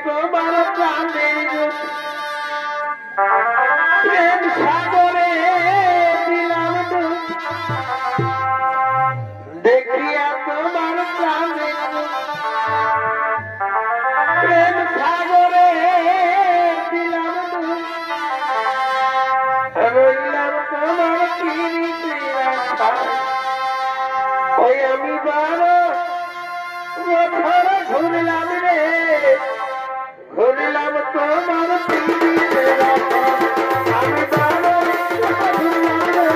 তোমার প্রাণের প্রেম সাগরে দিলাম দেখিয়া তোমার প্রাণের প্রেম সাগরে দিলাম রইলাম তোমার পিড়িতে ওই আমি বারো বছর ঘুরলাম রে ঘুরলাম তোমার পিড়িতে আমি বারো ঘুরলাম রে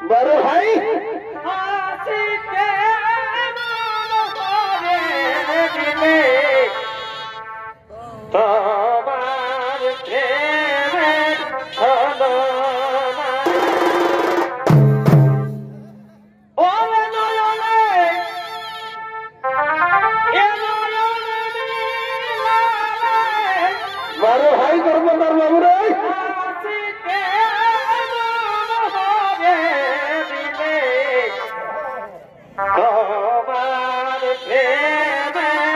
বড় ভাই তোমার প্রেমের বড় ভাই কর্মদার বাবু রে তোমার প্রেমের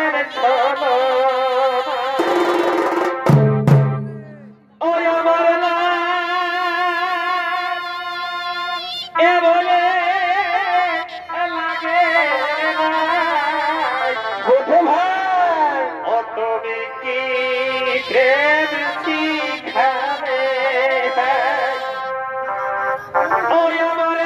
ওই আমার এ বলে লাগে ভাই ও তুমি কি প্রেম শিখাবে ওই আমার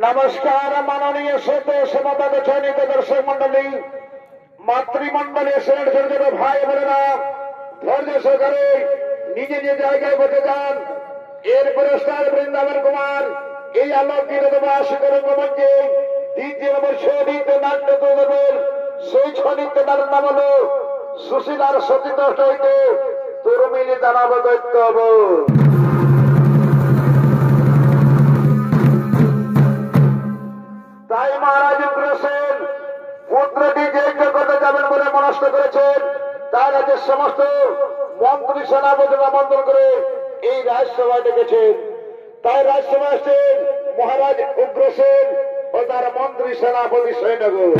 নমস্কার মাননীয় শ্রোতা সমাবেত চয়নিত দর্শক মন্ডলী, মাতৃমন্ডলী, ছোট ছোট ভাই বোনেরা, ধৈর্য সহকারে নিজে যে জায়গায় বসে যান। এরপরে স্টার বৃন্দাবন কুমার এই আলোকিত মঞ্চে দ্বিতীয় বর্ষ নৃত্য নাট্য তৈরি সেই ছনিত্য তার নাম হল সুশীলার সতীত হইতে তোর মিলে দাঁড়াব দৈত্য হব। তাই মহারাজ উগ্রসেন পুত্রটি যে করতে যাবেন বলে মনস্থ করেছেন, তার রাজ্যের সমস্ত মন্ত্রী সেনাপতি আমন্ত্রণ করে এই রাজসভায় ডেকেছেন। তাই রাজসভা আসছেন মহারাজ উগ্রসেন ও তার মন্ত্রী সেনাপতি সৈন্যগণ।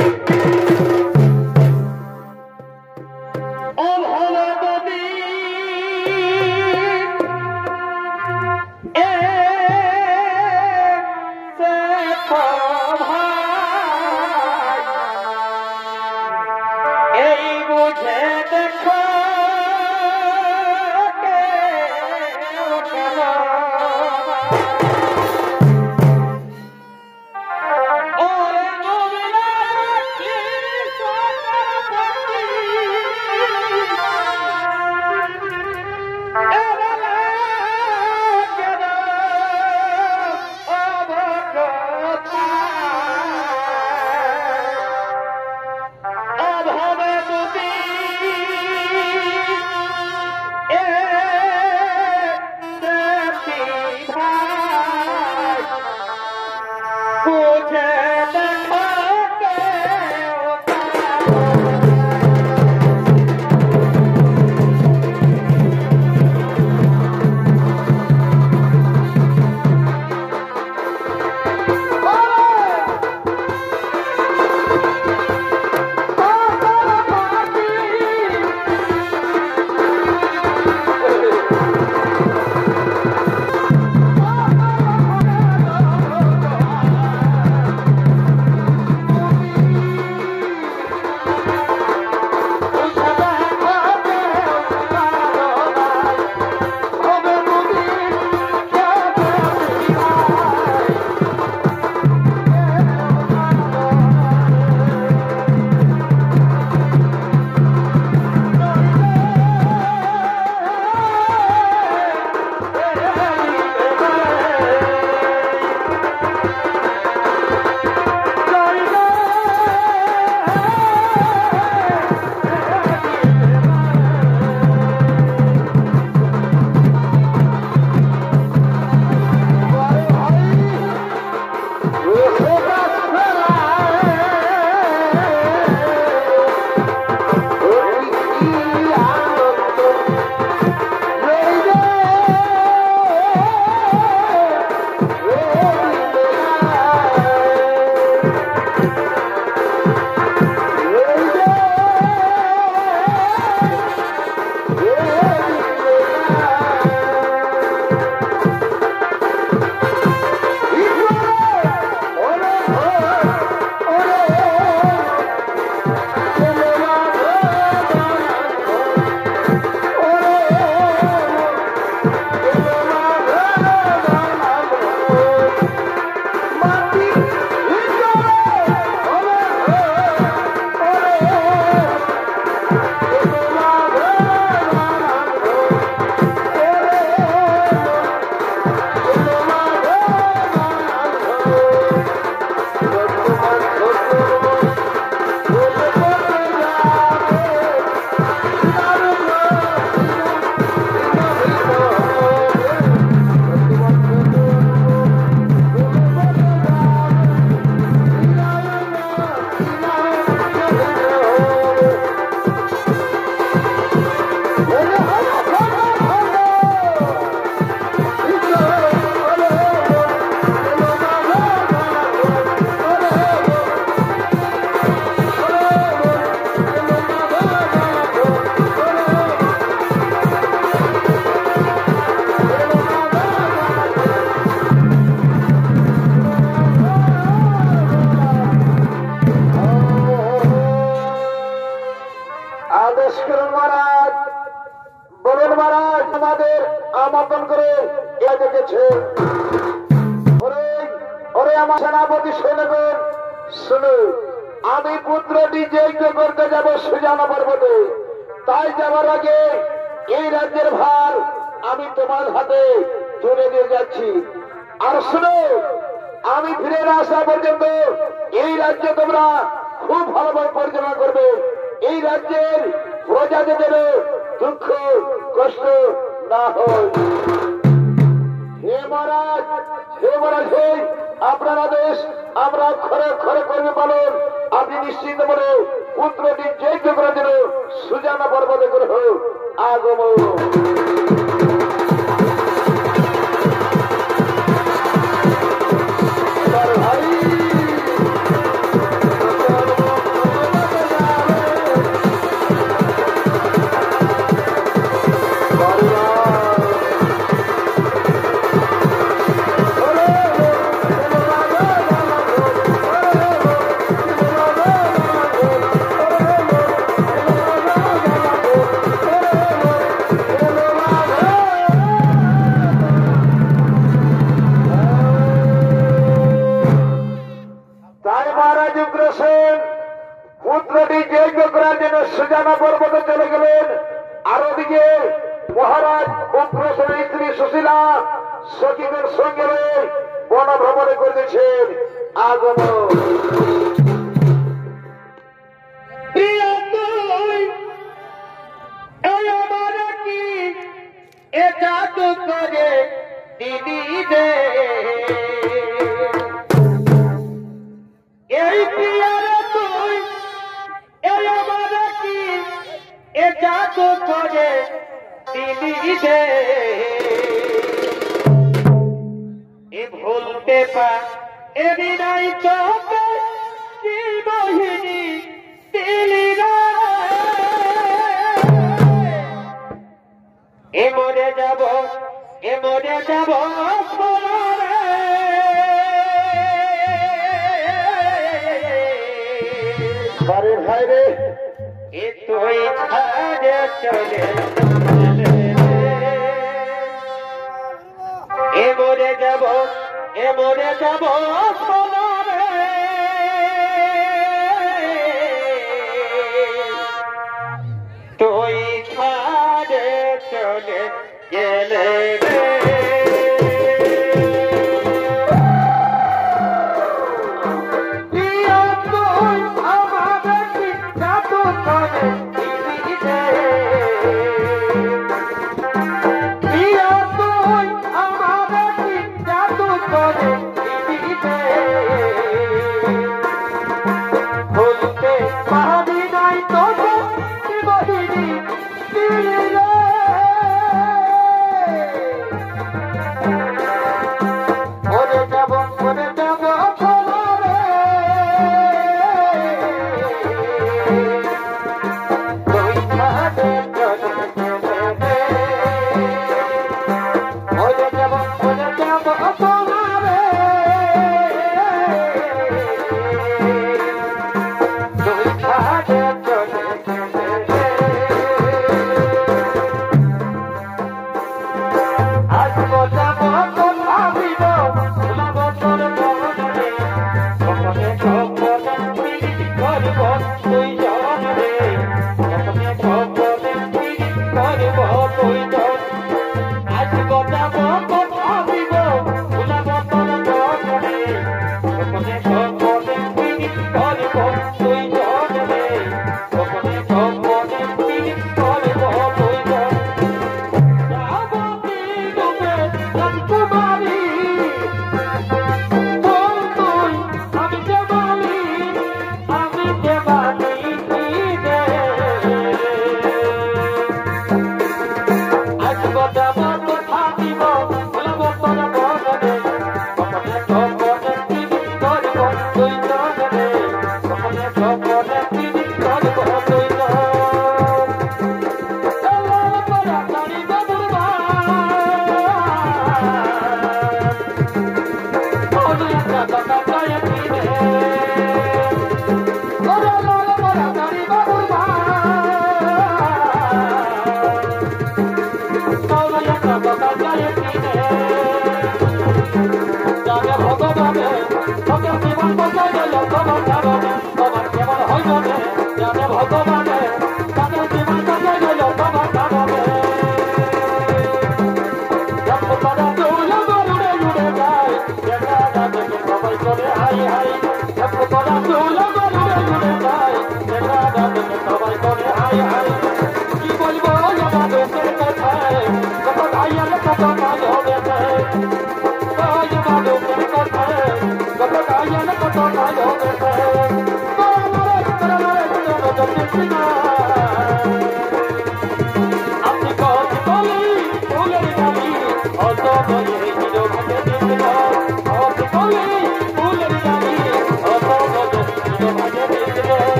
আমন্ত্রণ করে এ দেখেছে। ওরে আমার সেনাপতি শুনবেন, শুনুন, আমি পুত্রটি যজ্ঞ করতে যাব সুজানা পর্বতে। তাই যাবার আগে এই রাজ্যের ভার আমি তোমার হাতে তুলে দিয়ে যাচ্ছি। আর শুনো, আমি ফিরে না আসা পর্যন্ত এই রাজ্য তোমরা খুব ভালোভাবে পরিচালনা করবে। এই রাজ্যের প্রজাদের যেন দুঃখ কষ্ট না হয়। হে মহারাজ, হে মহারাজ, হে আপনার আদেশ আমরা অক্ষরে অক্ষরে করবে পালন। আপনি নিশ্চিন্ত বলে পুত্রটি যজ্ঞ করার জন্য সুজানা পর্বতে করে হোক আগমন। পুত্রটি যজ্ঞ করার জন্য সুজানা পর্বতে চলে গেলেন। আর ওদিকে মহারাজ উগ্রসেনের স্ত্রী সুশীলা সখীদের সঙ্গে বন ভ্রমণে করেছেন আগমন। এটা তো করে দিদি দে এই প্রিয়ারে তুই এই আমার কি এটা তো করে দিদি দে এ ভুলতে পা এরি নাই তোকে কি বহিনী দিলি রে এ মরে যাব আরে ভাই রে এ তুই ছাড়ে চলে এ মরে যাব তুই ছাড়ে চলে গেলে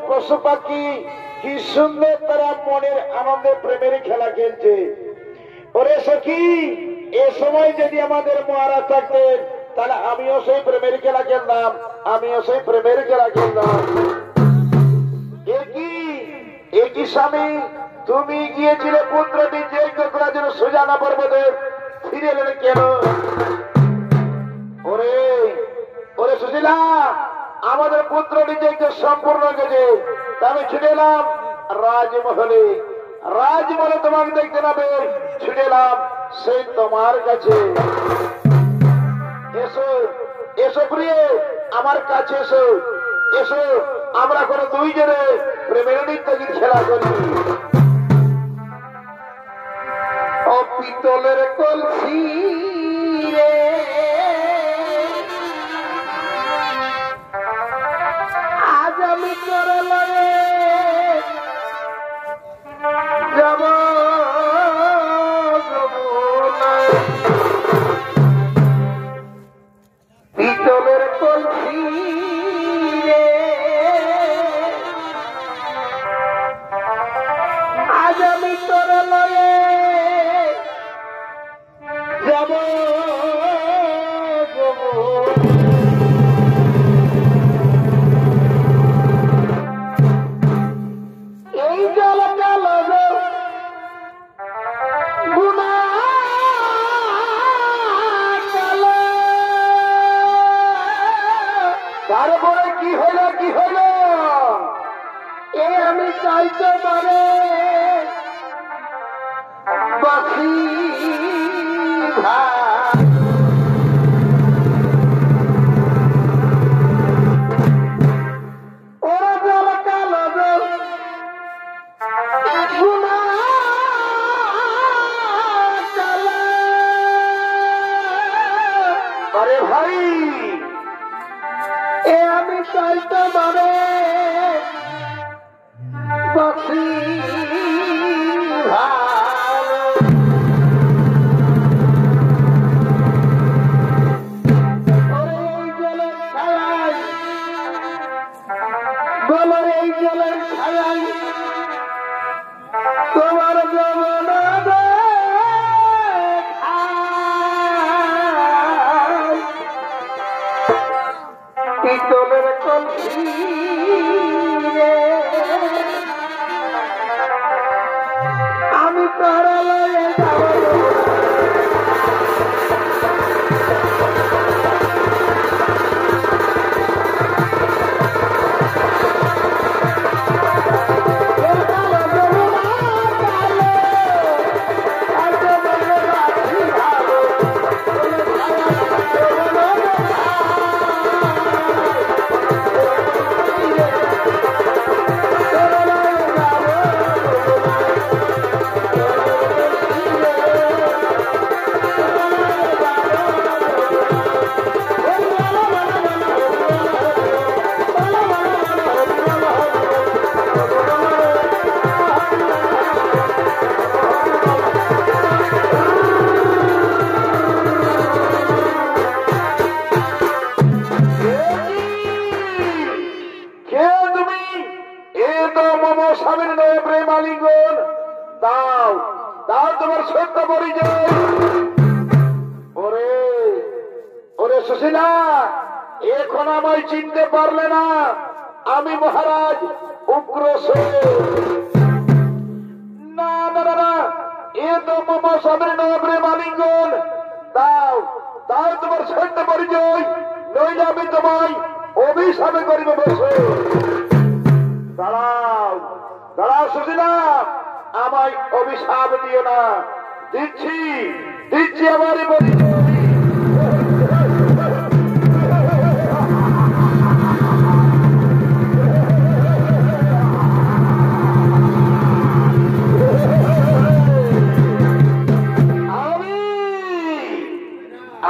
পশু পাখি কি সুন্দর তারা মনের আনন্দে প্রেমের খেলা খেলছে। ওরে সখী, এ সময় যদি আমাদের মহারাজ থাকতেন তাহলে আমিও সেই প্রেমের খেলা খেলতাম, আমিও সেই প্রেমের খেলা খেলতাম। একই স্বামী, তুমি গিয়েছিলে পুত্রটি যজ্ঞ করার জন্য সুজানা পর্বতে, ফিরে এলেন কেন? ওরে ওরে সুশীলা, আমাদের পুত্রটি যজ্ঞ সম্পূর্ণ গেছে, আমি ছুটে এলাম রাজমহলে। রাজমহলে তোমাকে দেখতে নাবে, ছুটে এলাম সেই তোমার কাছে। এসো এসো প্রিয়, আমার কাছে এসো, এসো আমরা কোনো দুইজনে প্রেমের নৃত্য গীত খেলা করি। ও পিতলের কলসি রে, আজ আমি করে লয়ে যাব পিতলের কলসি রে, আজ আমি করে লয়ে যাব এই জল কালো গুনা কালো। তারপরে কি হলো কি হলো? এ আমি চাইতে পারে বাসি ওরা জল কালো গুনা কালো। আরে ভাই, এ আমি চাইতে মনে বসি এই জলের ছায়ায় তোমার যমন পিতলের কলসি আমি তারা লয়ে যাব স্বামীর নয় প্রেম আলিঙ্গন দাও দাও তোমার সত্য পরিচয়। ওরে ওরে সুশীলা এখন আমায় চিনতে পারলে না আমি মহারাজ উগ্র না না না না এ তো মম স্বামীর নয় প্রেম আলিঙ্গন দাও দাও তোমার সত্য পরিচয় নইলে আমি তোমায় অভিশাপে করিব বসে। দাঁড়াও দাঁড়াও সুশীলা আমায় অভিশাপ দিও না দিচ্ছি দিচ্ছি আমারই পরিচয়।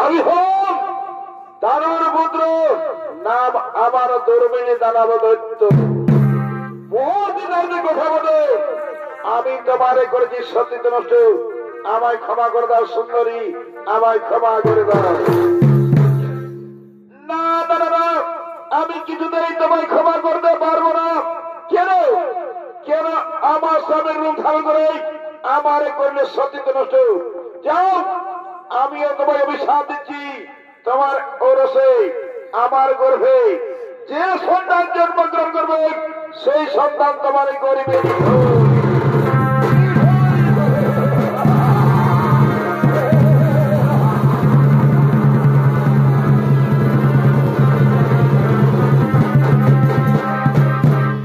আমি হোম দানব পুত্র নাম আমার দুর্বিনী দানব দৈত্য বহুদিন আগে কথা বলে আমি তোমারে করেছি সত্যি নষ্ট আমায় ক্ষমা করে দাও সুন্দরী আমায় ক্ষমা করে দাও। না দাদা না আমি কিছুতেই তোমায় ক্ষমা করতে পারবো না। কেন কেন আমার স্বামীর রূপ ধারণ করে আমারে করলে সত্যি নষ্ট যাও আমিও তোমায় অভিশাপ দিচ্ছি তোমার ওরসে আমার গর্ভে যে সন্তান জন্মগ্রহণ করবে সেই সন্তান তোমার গরিবে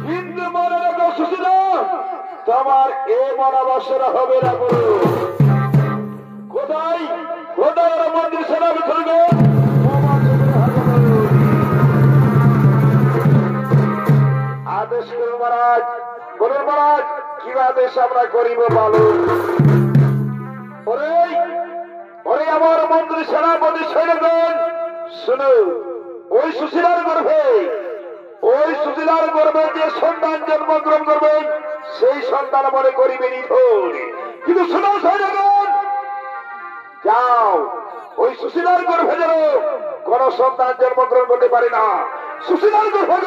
কিন্তু মনে রাখো সুশীলা তোমার এ মনাবাসরা হবে না করো কোথায় কোথায় ওরা মন্দির সেরা বিছড়বে আদেশ করুন মহারাজ বলুন মহারাজ কি আদেশ আমরা করিব বলো। ওরে আমার মন্ত্রী সেনাপতি সৈন্যগণ শুনো ওই সুশীলার গর্ভে যে সন্তান জন্মগ্রহণ করবেন সেই সন্তান মনে করিবে নিধন। কিন্তু শুনো সৈন্যগণ যাও ওই সুশীলার গর্ভে যেন কোন সন্তান জন্মগ্রহণ করতে পারে না। সুশীলার গর্ভে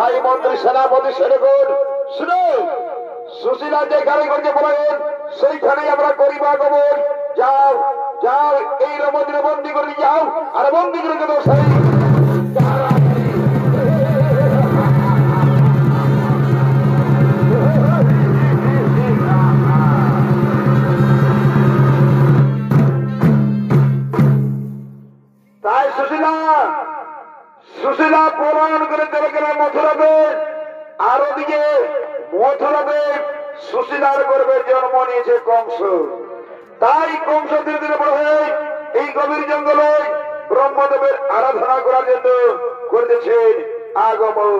ভাই মন্ত্রী সেনাপতি সেরেগণ শুনো, সুশীলা যেখানে করছে বলেন সেইখানে আমরা করিবা গমন। যাও যাও, এই মন্দিরে বন্দি করে যাও, আর বন্দি করে দেবো সেই তাই সুশীলা প্রমাণ করে চলে গেলে মথুরাবে, আর ওদিকে মথুরাবে সুশীলার গর্ভে জন্ম নিয়েছে কংস। তাই কংস ধীরে ধীরে বড় হয়ে এই গভীর জঙ্গলে ব্রহ্মদেবের আরাধনা করার জন্য করতেছেন আগমন।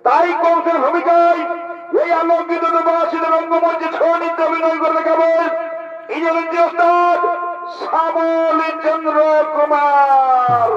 তাই কংসের ভূমিকায় এই আলোকিত বাসীদের রঙ্গমঞ্চে ছড়িয়ে অভিনয় করে দেখাবেন ইঞ্জিনিয়ারিং ওস্তাদ শ্যামলী চন্দ্র কুমার।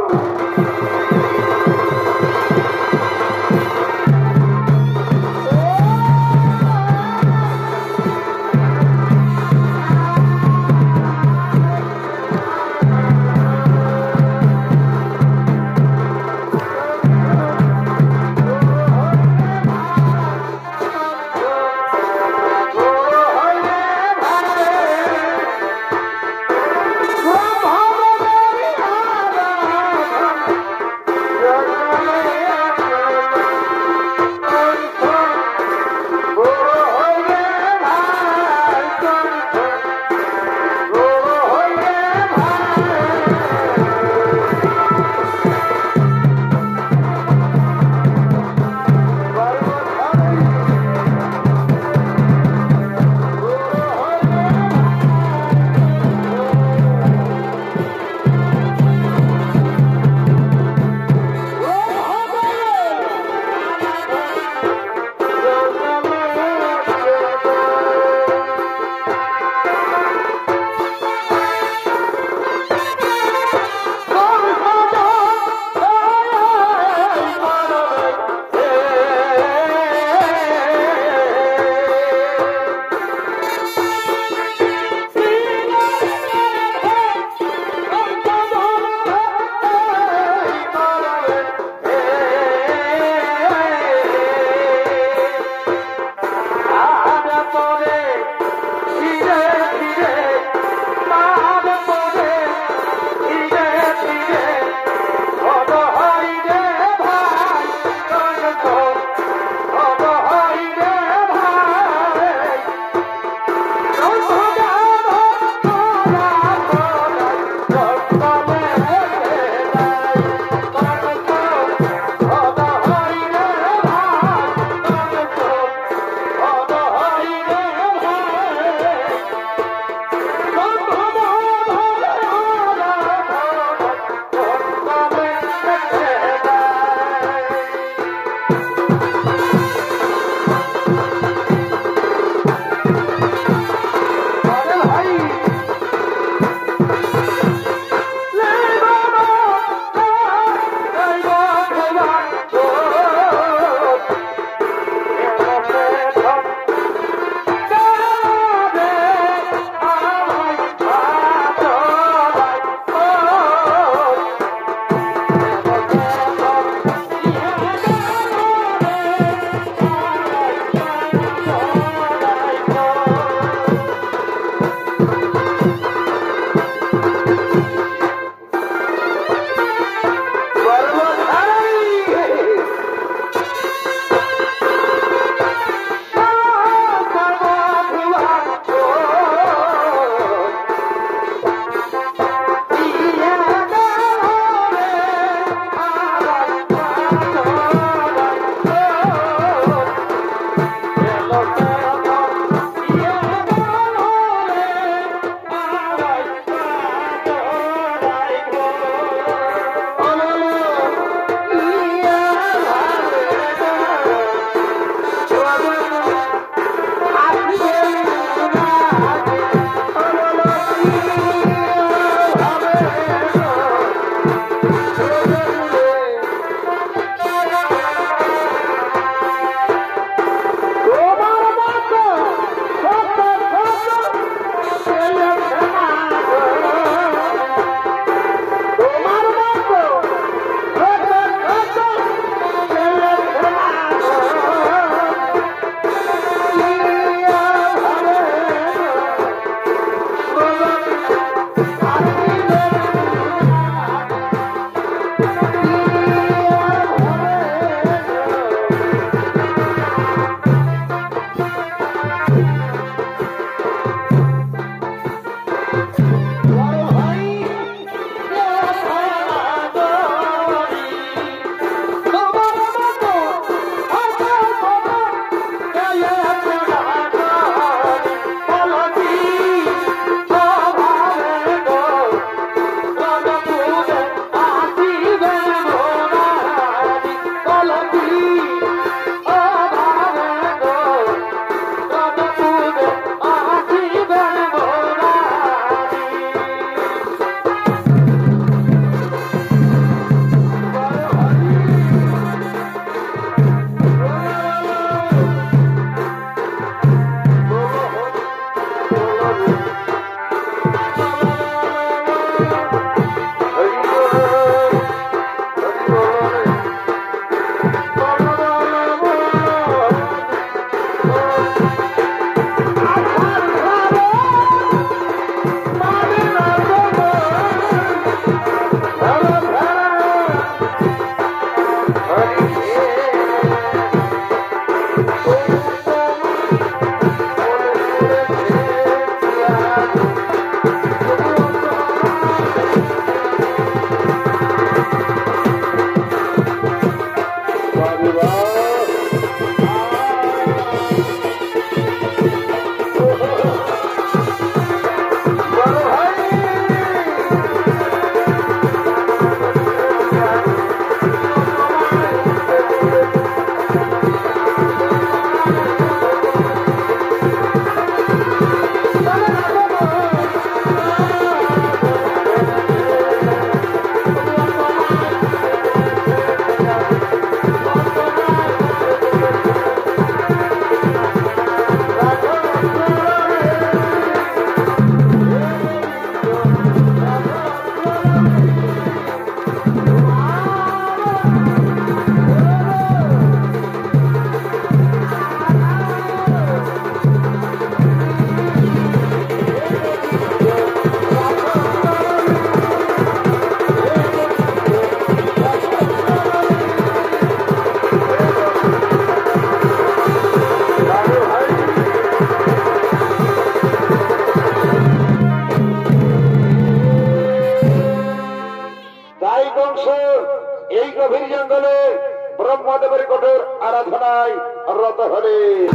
ঠাকুর আরাধনায় রত হলেন।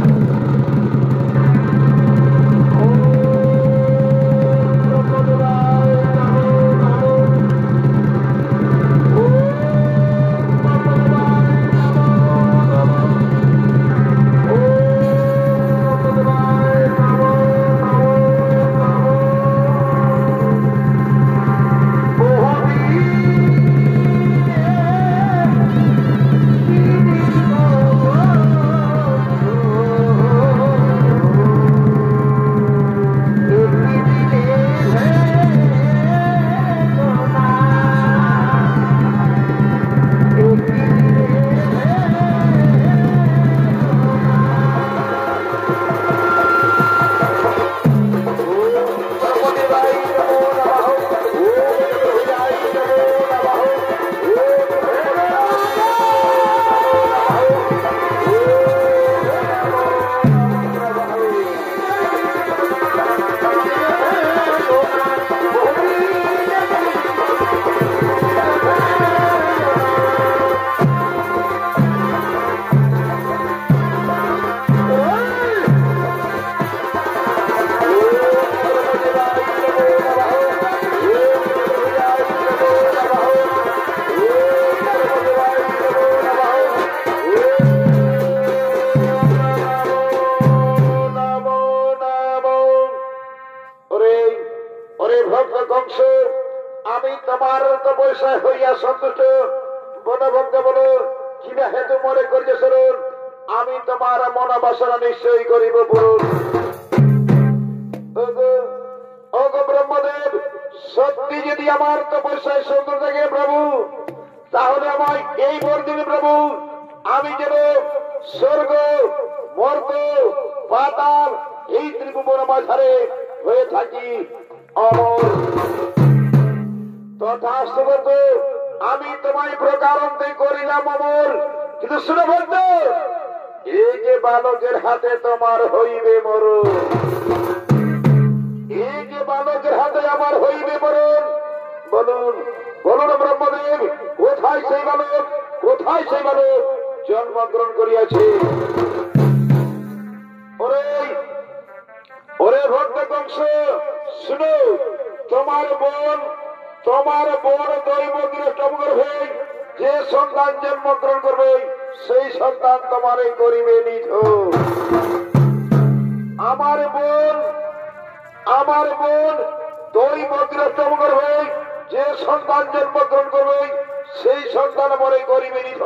আমি তোমার তো পয়সা হইয়া সন্তুষ্ট বনভক্ত বলো কিবা হেতু মনে করিতে শুনুন আমি তোমার মনোবাসনা নিশ্চয়ই করিব পূরণ। ওগো ব্রহ্মদেব সত্যি যদি আমার তো পয়সায় সন্তুষ্ট থাকে প্রভু তাহলে আমায় এই বর দিন প্রভু আমি যেন স্বর্গ মর্ত পাতাল এই ত্রিভুবন মাঝারে হয়ে থাকি অমর। তথাস্তু বলতো আমি তোমায় প্রকারান্তে করিলাম অমর, কিন্তু শুনে বলতো এই যে বালকের হাতে তোমার হইবে মরণ, এই যে বালকের হাতে আমার হইবে মরণ। বলুন বলুন ব্রহ্মদেব কোথায় সেই বালক, কোথায় সেই বালক জন্মগ্রহণ করিয়াছে? ওরে ওরে ভক্ত কংস শুনো, তোমার বোন দৈব গৃহগর্ভে যে সন্তান জন্মগ্রহণ করবে সেই সন্তান তোমারে করিবে নিধ। আমার বোন দৈব গৃহগর্ভে যে সন্তান জন্মগ্রহণ করবে সেই সন্তান মরে করিবে নিধ।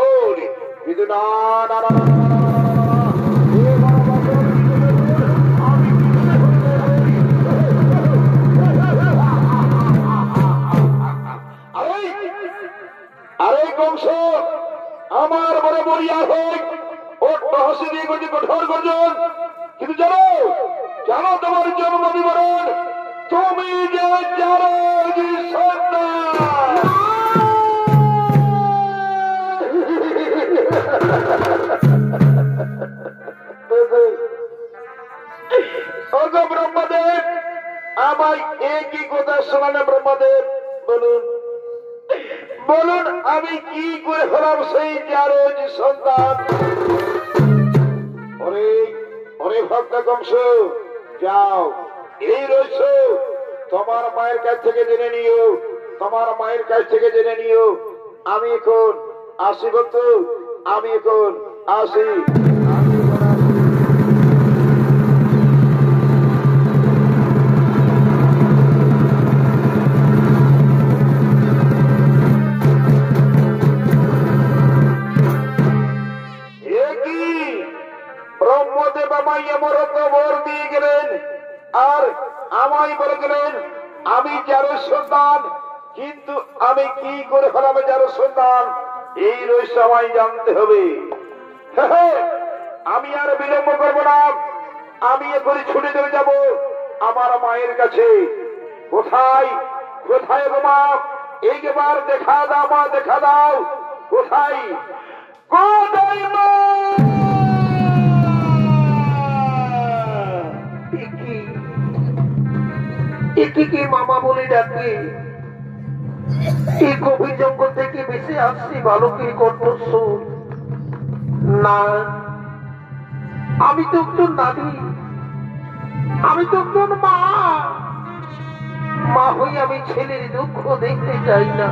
কিন্তু না না না আরে কংস আমার বড় মরিয়া হোক ওর রহস্য দিয়ে করছে কঠোর গর্জন, কিন্তু জানো তোমার জন্ম বিবরণ তুমি যে জানো ব্রহ্মদেব আমায় একই কথা শোনালে ব্রহ্মদেব বলুন বলুন আমি কি করে হলাম সেই জারজ সন্তান? অরে ভক্ত কংস যাও এই রহস্য তোমার মায়ের কাছ থেকে জেনে নিও, তোমার মায়ের কাছ থেকে জেনে নিও। আমি এখন আসি ভক্ত, আমি এখন আসি। ব্রহ্মদেব আমায় এমরত বর দিয়ে গেলেন আর আমায় বলে গেলেন আমি যার সন্তান, কিন্তু আমি কি করে হলাম যার সন্তান এই রহস্য আমায় জানতে হবে। আমি আর বিলম্ব করবো না, আমি এখনই ছুটে চলে যাব আমার মায়ের কাছে। কোথায় কোথায় গো মা, এইবার দেখা দাও মা, দেখা দাও কোথায় কোথায় মা? কি মামা বলে ডাকি, এই গভীর জঙ্গল থেকে বেশি আসছি বালকের কণ্ঠস্বর। না, আমি তো একজন নারী, আমি তো একজন মা। মা হই আমি ছেলের দুঃখ দেখতে চাই না।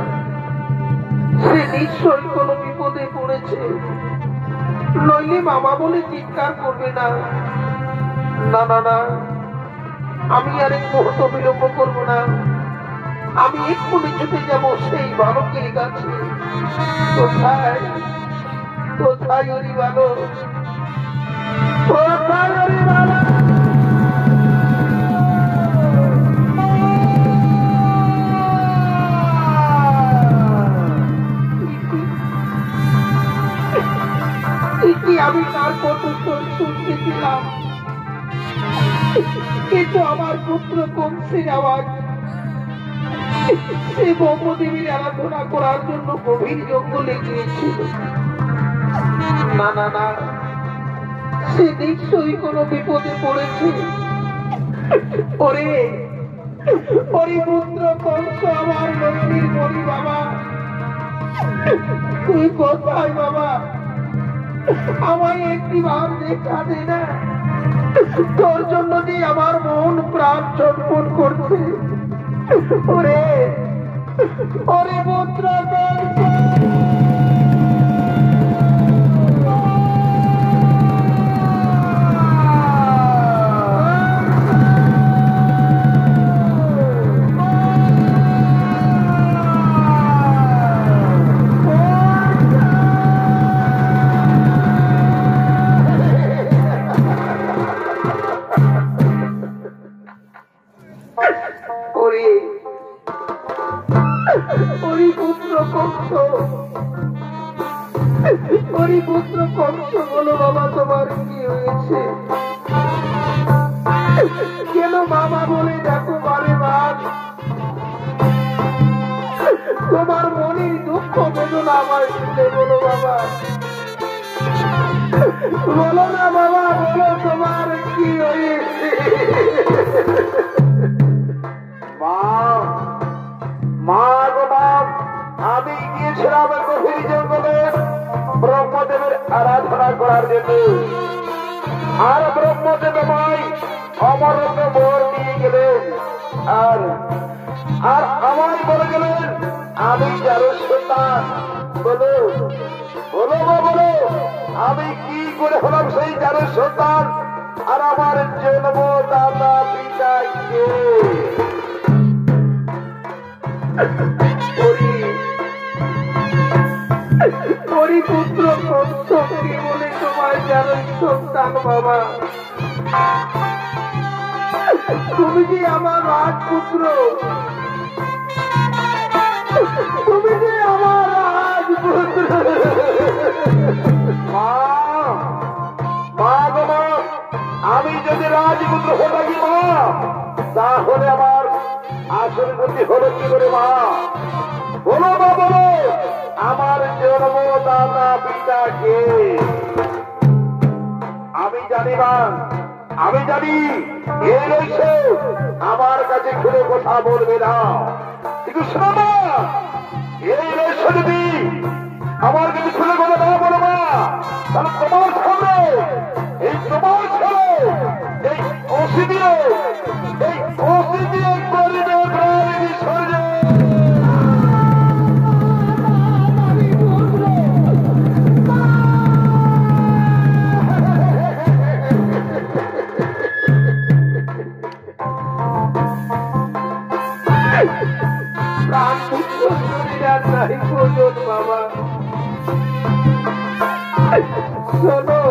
সে নিশ্চয়ই কোনো বিপদে পড়েছে, নইলে মামা বলে চিৎকার করবে না। না না না, আমি আর এক মুহূর্ত বিলম্ব করবো না। আমি এক্ষুনি ছুটে যাবো সেই বালকের কাছে। কোথায় কোথায় ওরি বালক, কোথায় ওরি বালক? আমি তার কত শুনতে ছিলাম, কিন্তু আমার পুত্র কংসের আওয়াজ। সে ব্রহ্মদেবীর আরাধনা করার জন্য গভীর জঙ্গলে গিয়েছিল। না না না, সে নিশ্চয়ই কোনো বিপদে পড়েছে। ওরে ওরে পুত্র কংস, আমার লক্ষ্মীর মরি বাবা, তুই কোথায় বাবা? আমায় একটি বার দেখা দে না, তোর জন্য যে আমার মন প্রাণ ছটফট করছে। ওরে ওরে পুত্র কংস, পুত্র কংস, বলো বাবা তোমার কি হয়েছে? কেন বাবা বলে দেখো বারে বার তোমার মনের দুঃখ বেদনা আমার শুনে বলো বাবা, বলো না বাবা, বলো তোমার কি হয়েছে? মা, মা গো মা, আমি গিয়েছিলাম গভীর জঙ্গলে ব্রহ্মদেবের আরাধনা করার জন্য। আর ব্রহ্মদেব আমায় অমরত্ব বর নিয়ে গেলেন, আর আর আমায় বলে গেলেন আমি যার সন্তান। বলো বলো গো বলো, আমি কি করে হলাম সেই যার সন্তান? আর আমার জন্মদাতা পিতা কে? পুত্র কংস, কি বলে তোমার যার সন্তান বাবা? তুমি যে আমার রাজপুত্র, তুমি যে আমার রাজপুত্র। মা, মা গো মা, আমি যদি রাজপুত্র হয়ে থাকি মা, তাহলে আমার আসল গতি হলো কি করে মা? বলো মা বলো, আমার জন্মদাতা পিতা কে? আমি জানি মা, আমি জানি। এই রয়েছে আমার কাছে খুলে কথা বলবে না, কিন্তু শোনো মা, এই রয়েছে যদি আমার কাছে খুলে কথা না বলো মা, তাহলে তোমার সামনে এই তোমার ছেলে এই অসি দিয়ে করবে প্রাণ বিসর্জন। বাবা শোনো,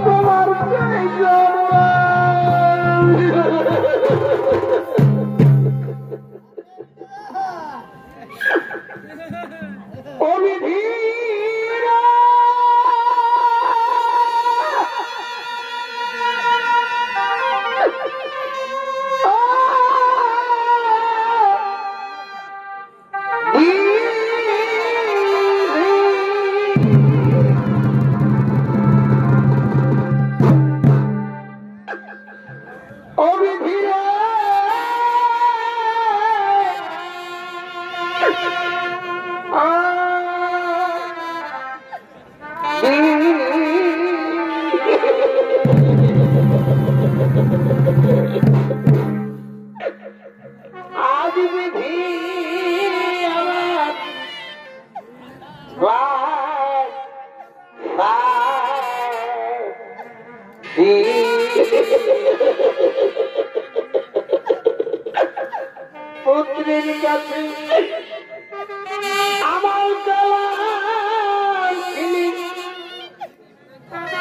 তোমার দেবীর কাছে আমার কালাম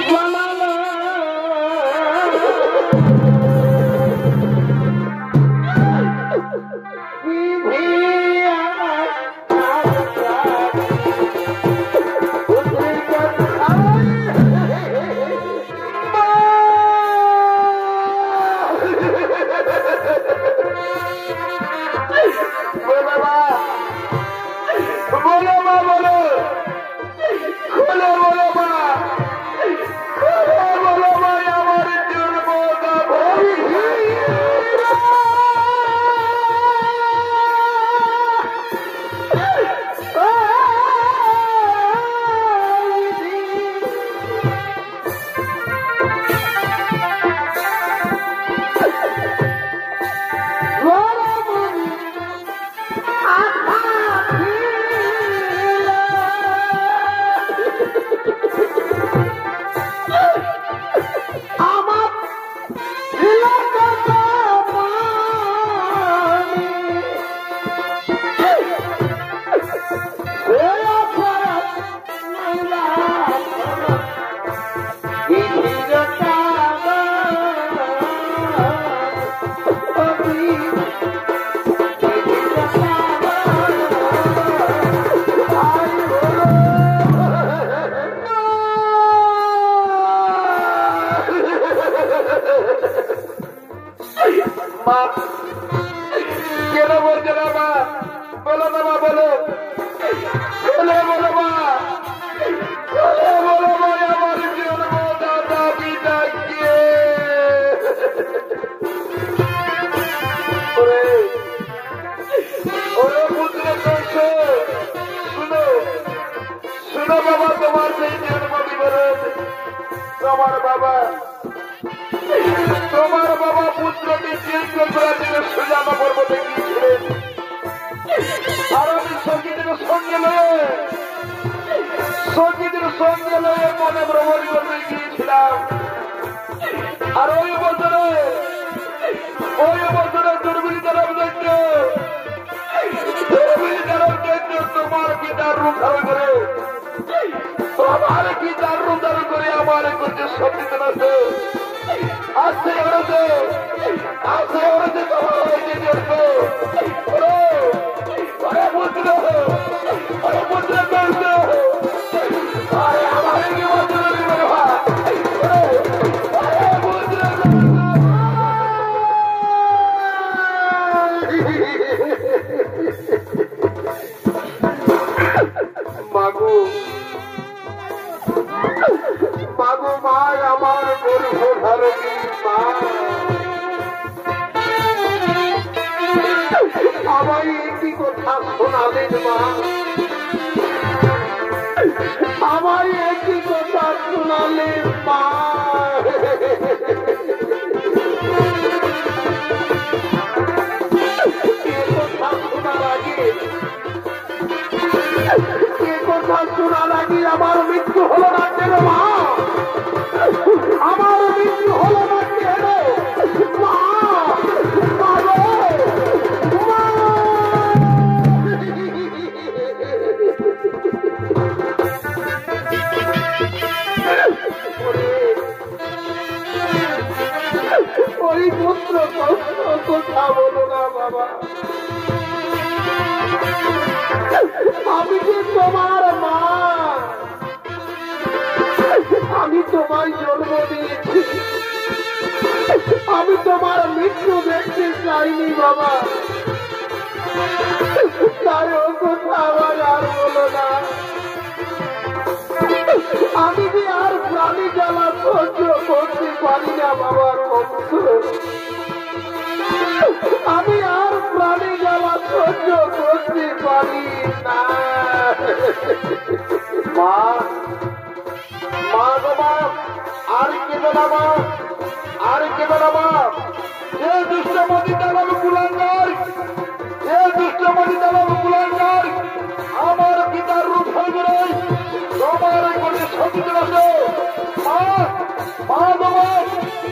বানালা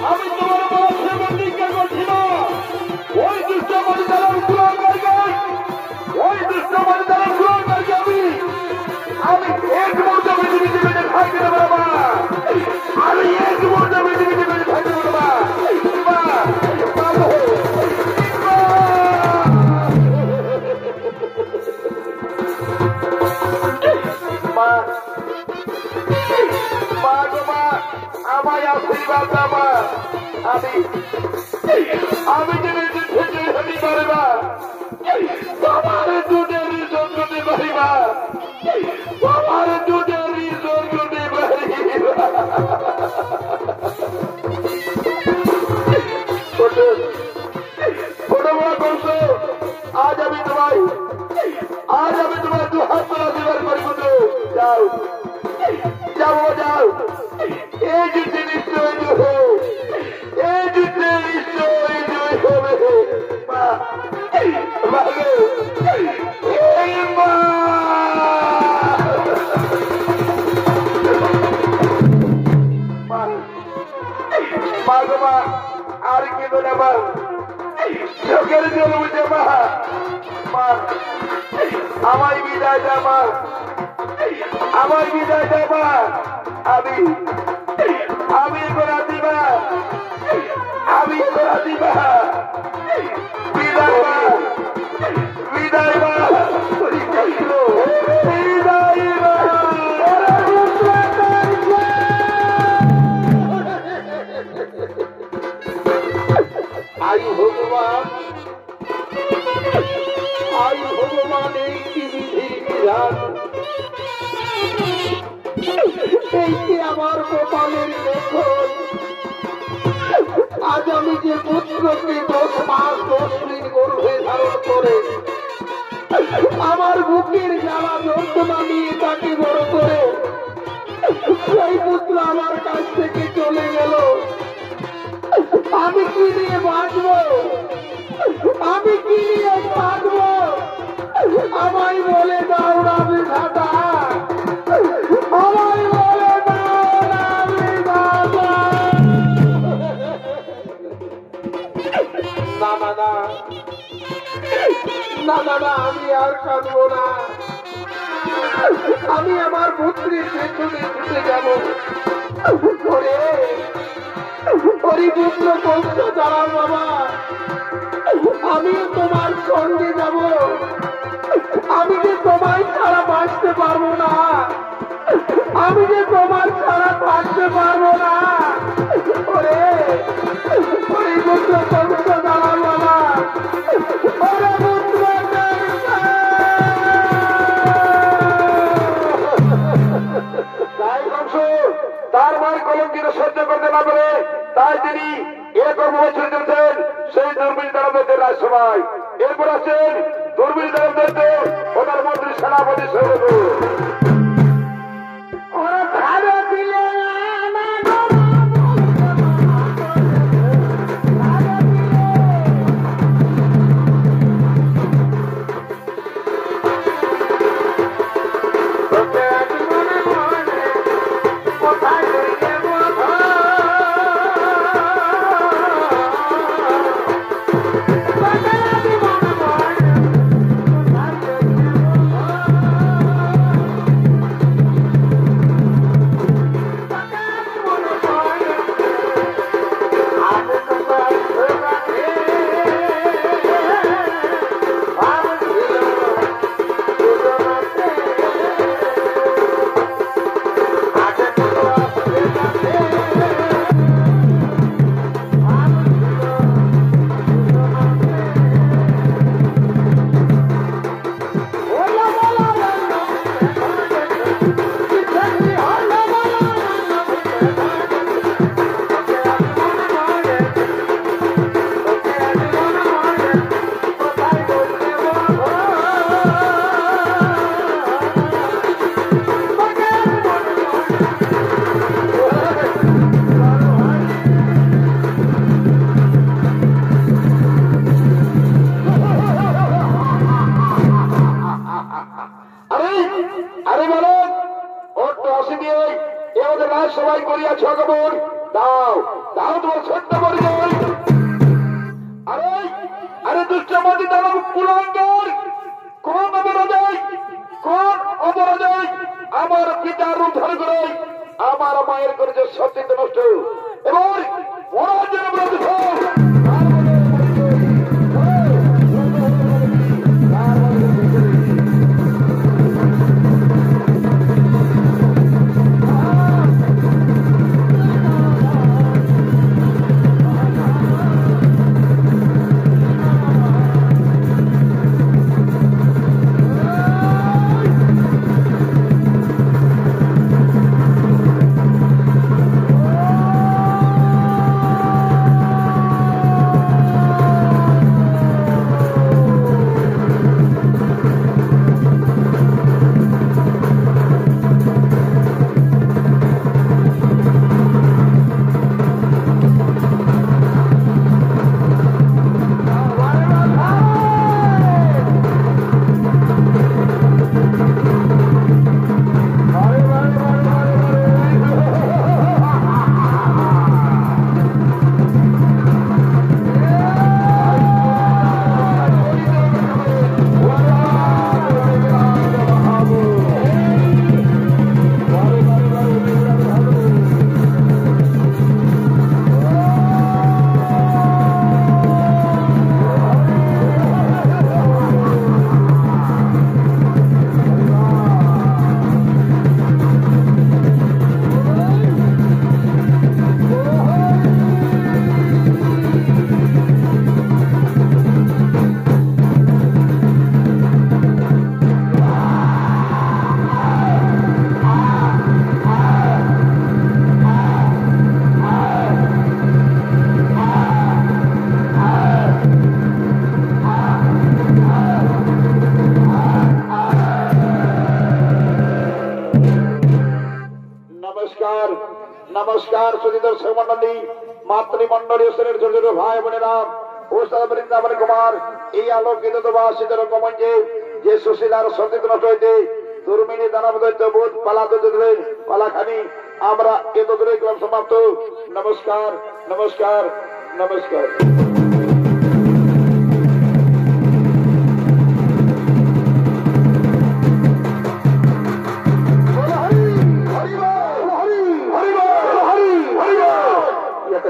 আমি তোমার মাছের দিকে করছি না ওই দুষ্ট মধ্যে আমায় আশীর্বাদ দাও আমি আমি যেন যুদ্ধে হতে পারিবা তোমার দুধের জন্যতে পারিবা তোমার দুধের জন্যতে পারিবা ছোট বড় করছো আজ আমি তোমায় দু হাত তোলা দেবার করবো তো যাও যাবো যাও এই যুদ্ধে নিশ্চয় এই যুদ্ধে নিশ্চয় জয় হবে মা ভালো মা গো মা আর কেঁদো না মা চোখের জল বুঝে মা মা আমায় বিদায় দা মা আমায় বিদায় দা মা আমি করা দিবা বিদায় মা বিদায় মা বিদায় মা আয়ু ভগবান এই কি বিধির বিধান এই কি আমার কপালের লেখন আজ আমি যে পুত্রকে 10 মাস 10 দিন গর্ভে ধারণ করে আমার বুকের জ্বালা যন্ত্রণা নিয়ে তাকে বড় করে সেই পুত্র আমার কাছ থেকে চলে গেল আমি কি নিয়ে বাঁচবো আমায় বলে দাও না বিধাতা আমায় বলে দাও না বিধাতা না আমি আর কাঁদবো না আমি আমার পুত্রের পেছনে ছুটে যাব পুত্র কষ্ট দাঁড়াও বাবা আমি তোমার সঙ্গে যাব আমি যে তোমায় ছাড়া বাঁচতে পারবো না আমি যে তোমার ছাড়া থাকতে পারবো না ওরে পুত্র কষ্ট দাঁড়াও বাবা ওরে পুত্র তার মায়ের কলঙ্কিত সহ্য করতে না পারে তাই তিনি এরকম বছর চলছেন সেই দুর্বীর দানবদের রাজসভায় এরপর আছেন দুর্বীর দানবদের প্রধানমন্ত্রী সেনাপতি সৈনিক সবাই করিয়াছ আগমন দাও দাও তোমার ছোট্ট পরিচয় আরে দুষ্টমতি দানব কুলাঙ্গার কোন অপরাধী আমার পিতার রূপ ধারণ করে আমার মায়ের করেছে সত্যিত নষ্ট এবার ওরা যেন নমস্কার নমস্কার সুধী দর্শক মন্ডলী মাতৃমন্ডলী শ্রেণীর ছোট ছোট ভাই বোনেরা ওস্তাদ বৃন্দাবন কুমার এই আলোকিত বাসিত রকমঞ্চে যে সুশীলার সঙ্গীত নষ্ট হইতে দুর্মিনী দানব দৈত্য বোধ পালা দৈত্যের পালাখানি আমরা এত দূরে গ্রাম সমাপ্ত নমস্কার নমস্কার নমস্কার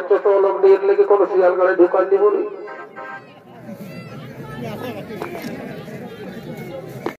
ছোট লোক দিয়ে লেগে কোনো শিয়াল গাড়ি ঢুকান দিব